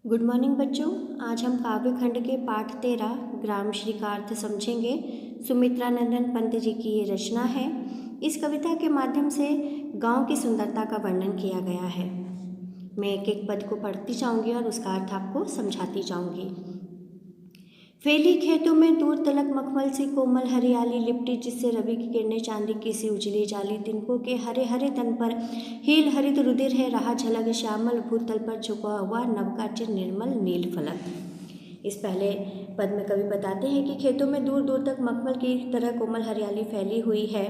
Good morning बच्चों। आज हम काव्य खंड के पाठ 13 ग्राम श्री का अर्थ समझेंगे। सुमित्रा नंदन पंत जी की ये रचना है। इस कविता के माध्यम से गांव की सुंदरता का वर्णन किया गया है। मैं एक एक पद को पढ़ती जाऊंगी और उसका अर्थ आपको समझाती जाऊंगी। फैली खेतों में दूर तलक मखमल सी कोमल हरियाली लिपटी, जिससे रवि की किरणें चांदी की सी उजली जाली। तिनकों के हरे हरे तन पर हील हरित रुधिर है रहा झलक, श्यामल भूतल पर झुका हुआ नवकाचिर निर्मल नील फलक। इस पहले पद में कवि बताते हैं कि खेतों में दूर दूर तक मखमल की तरह कोमल हरियाली फैली हुई है।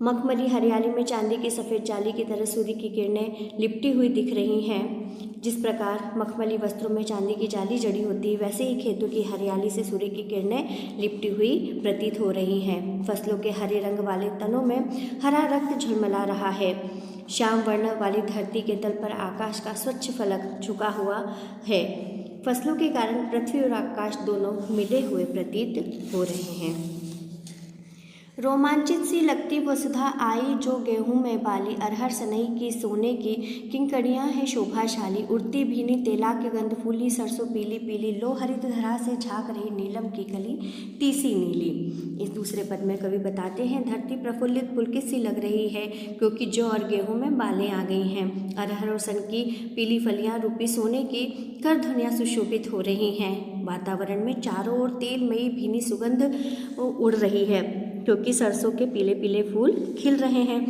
मखमली हरियाली में चांदी की सफ़ेद जाली की तरह सूर्य की किरणें लिपटी हुई दिख रही हैं। जिस प्रकार मखमली वस्त्रों में चांदी की जाली जड़ी होती है, वैसे ही खेतों की हरियाली से सूर्य की किरणें लिपटी हुई प्रतीत हो रही हैं। फसलों के हरे रंग वाले तनों में हरा रक्त झलमला रहा है। श्याम वर्ण वाली धरती के तल पर आकाश का स्वच्छ फलक झुका हुआ है। फसलों के कारण पृथ्वी और आकाश दोनों मिले हुए प्रतीत हो रहे हैं। रोमांचित सी लगती वसुधा आई, जो गेहूं में बाली अरहर सनई की सोने की किंकड़ियां हैं शोभाशाली। उड़ती भीनी तेला की गंध फूली सरसों पीली पीली, लो हरित धरा से झांक रही नीलम की कली तीसी नीली। इस दूसरे पद में कवि बताते हैं, धरती प्रफुल्लित पुलकित सी लग रही है, क्योंकि जौ और गेहूं में बालें आ गई हैं। अरहर और सन की पीली फलियां रूपी सोने की कर धुनियाँ सुशोभित हो रही हैं। वातावरण में चारों ओर तेलमयी भीनी सुगंध उड़ रही है, क्योंकि सरसों के पीले पीले फूल खिल रहे हैं।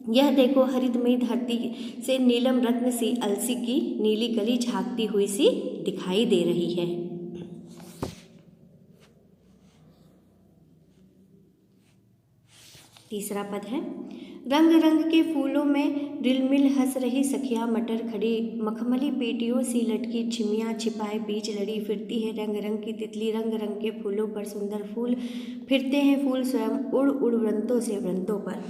यह देखो, हरितमयी धरती से नीलम रत्न सी अलसी की नीली कली झांकती हुई सी दिखाई दे रही है। तीसरा पद है, रंग रंग के फूलों में रिलमिल हंस रही सखियां मटर खड़ी, मखमली पेटियों सी लटकी छिमियां छिपाए बीच लड़ी। फिरती है रंग रंग की तितली, रंग रंग के फूलों पर सुंदर फूल फिरते हैं फूल स्वयं उड़ उड़ वृंतों से वृंतों पर।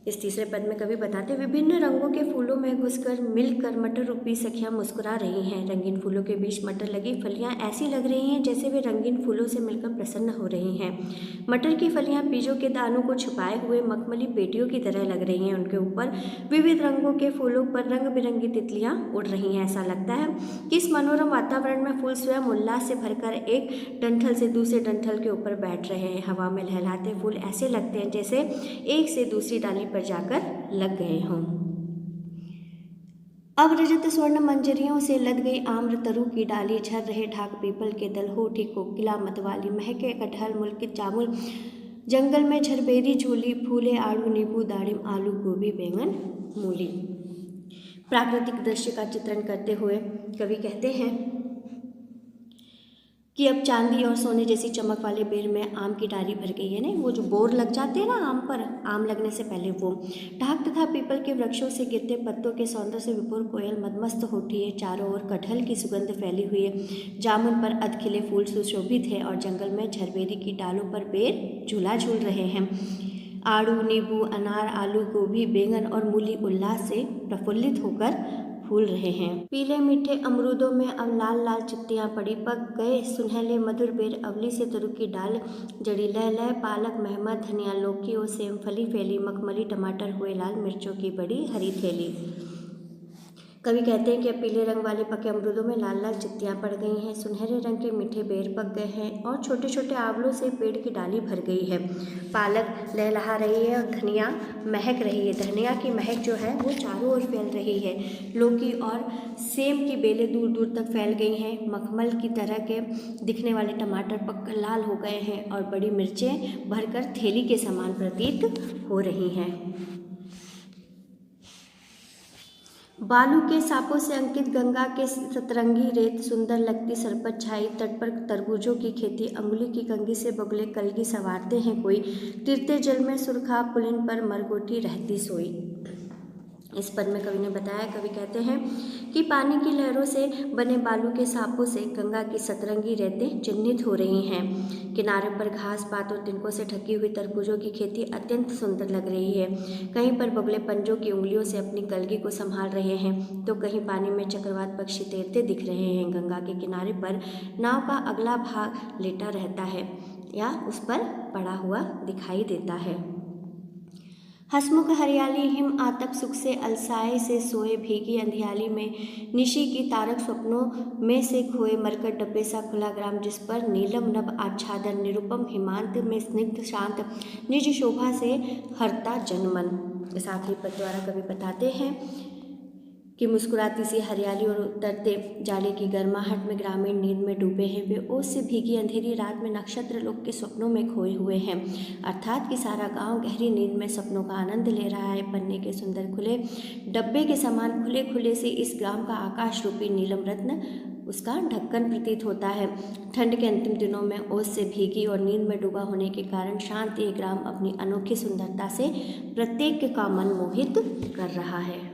इस तीसरे पद में कवि बताते, विभिन्न रंगों के फूलों में घुसकर मिलकर मटर रूपी सखियां मुस्कुरा रही हैं। रंगीन फूलों के बीच मटर लगी फलियां ऐसी लग रही हैं जैसे वे रंगीन फूलों से मिलकर प्रसन्न हो रही हैं। मटर की फलियां बीजों के दानों को छुपाए हुए मखमली पेटियों की तरह लग रही हैं। उनके ऊपर विविध रंगों के फूलों पर रंग बिरंगी तितलियां उड़ रही हैं। ऐसा लगता है कि इस मनोरम वातावरण में फूल स्वयं उल्लास से भरकर एक डंठल से दूसरे डंठल के ऊपर बैठ रहे हैं। हवा में लहराते फूल ऐसे लगते हैं जैसे एक से दूसरी डाली पर जाकर लग गए हों। अब रजत स्वर्ण मंजरियों से लद गई आम्र तरु की डाली, झर रहे ढाक पीपल के दल, होठी कोकिला मतवाली, महके कटहल मुल्कित जामुन, जंगल में झरबेरी झूली, फूले आड़ू नींबू दाड़िम आलू गोभी बैंगन मूली। प्राकृतिक दृश्य का चित्रण करते हुए कवि कहते हैं कि अब चांदी और सोने जैसी चमक वाले बेर में आम की डाली भर गई है। ना, वो जो बोर लग जाते हैं ना आम पर, आम लगने से पहले वो ढाक तथा पीपल के वृक्षों से गिरते पत्तों के सौंदर्य से विपुल कोयल मदमस्त होती है। चारों ओर कटहल की सुगंध फैली हुई है। जामुन पर अधखिले फूल सुशोभित है और जंगल में झरबेरी की डालों पर बेर झूला झूल रहे हैं। आड़ू नींबू अनार आलू गोभी बैंगन और मूली उल्लास से प्रफुल्लित होकर फूल रहे हैं। पीले मीठे अमरूदों में अब लाल लाल चित्तियां पड़ी, पक गए सुनहले मधुर बेर, अवली से तरु की डाल जड़ी, लह लह पालक मेहमद धनिया लौकी और सेम फली फैली, मखमली टमाटर हुए लाल, मिर्चों की बड़ी हरी थैली। कवि कहते हैं कि अब पीले रंग वाले पके अमरूदों में लाल लाल चित्तियां पड़ गई हैं, सुनहरे रंग के मीठे बेर पक गए हैं और छोटे छोटे आंवलों से पेड़ की डाली भर गई है। पालक लहलहा रही है और धनिया महक रही है। धनिया की महक जो है वो चारों ओर फैल रही है। लौकी और सेम की बेलें दूर दूर तक फैल गई हैं। मखमल की तरह के दिखने वाले टमाटर पककर लाल हो गए हैं और बड़ी मिर्चें भरकर थैली के समान प्रतीत हो रही हैं। बालू के सापों से अंकित गंगा के सतरंगी रेत, सुंदर लगती सरपत छाई, तट पर तरबूजों की खेती, अंगुली की कंघी से बगुले कलगी संवारते हैं कोई, तिरते जल में सुरखा पुलिन पर मरगोटी रहती सोई। इस पद में कवि ने बताया, कवि कहते हैं कि पानी की लहरों से बने बालू के सापों से गंगा की सतरंगी रेतें चिन्हित हो रही हैं। किनारे पर घास पात और तिनकों से ढकी हुई तरबूजों की खेती अत्यंत सुंदर लग रही है। कहीं पर बगुले पंजों की उंगलियों से अपनी कलगी को संभाल रहे हैं, तो कहीं पानी में चक्रवात पक्षी तैरते दिख रहे हैं। गंगा के किनारे पर नाव का अगला भाग लेटा रहता है या उस पर पड़ा हुआ दिखाई देता है। हसमुख हरियाली हिम आतप सुख से अलसाए से सोए भीगी अंधियाली में निशी की तारक स्वप्नों में से खोए मरकट डब्बे सा खुला ग्राम जिस पर नीलम नभ आच्छादन निरुपम हिमांत में स्निग्ध शांत निज शोभा से हरता जनमन। इस आखिरी पद द्वारा कवि बताते हैं कि मुस्कुराती सी हरियाली और उतरते जाड़े की गर्माहट में ग्रामीण नींद में डूबे हैं। वे ओस से भीगी अंधेरी रात में नक्षत्र लोक के स्वप्नों में खोए हुए हैं। अर्थात कि सारा गांव गहरी नींद में सपनों का आनंद ले रहा है। पन्ने के सुंदर खुले डब्बे के समान खुले खुले से इस ग्राम का आकाश रूपी नीलम रत्न उसका ढक्कन प्रतीत होता है। ठंड के अंतिम दिनों में ओस से भीगी और नींद में डूबा होने के कारण शांत ये ग्राम अपनी अनोखी सुंदरता से प्रत्येक का मन मोहित कर रहा है।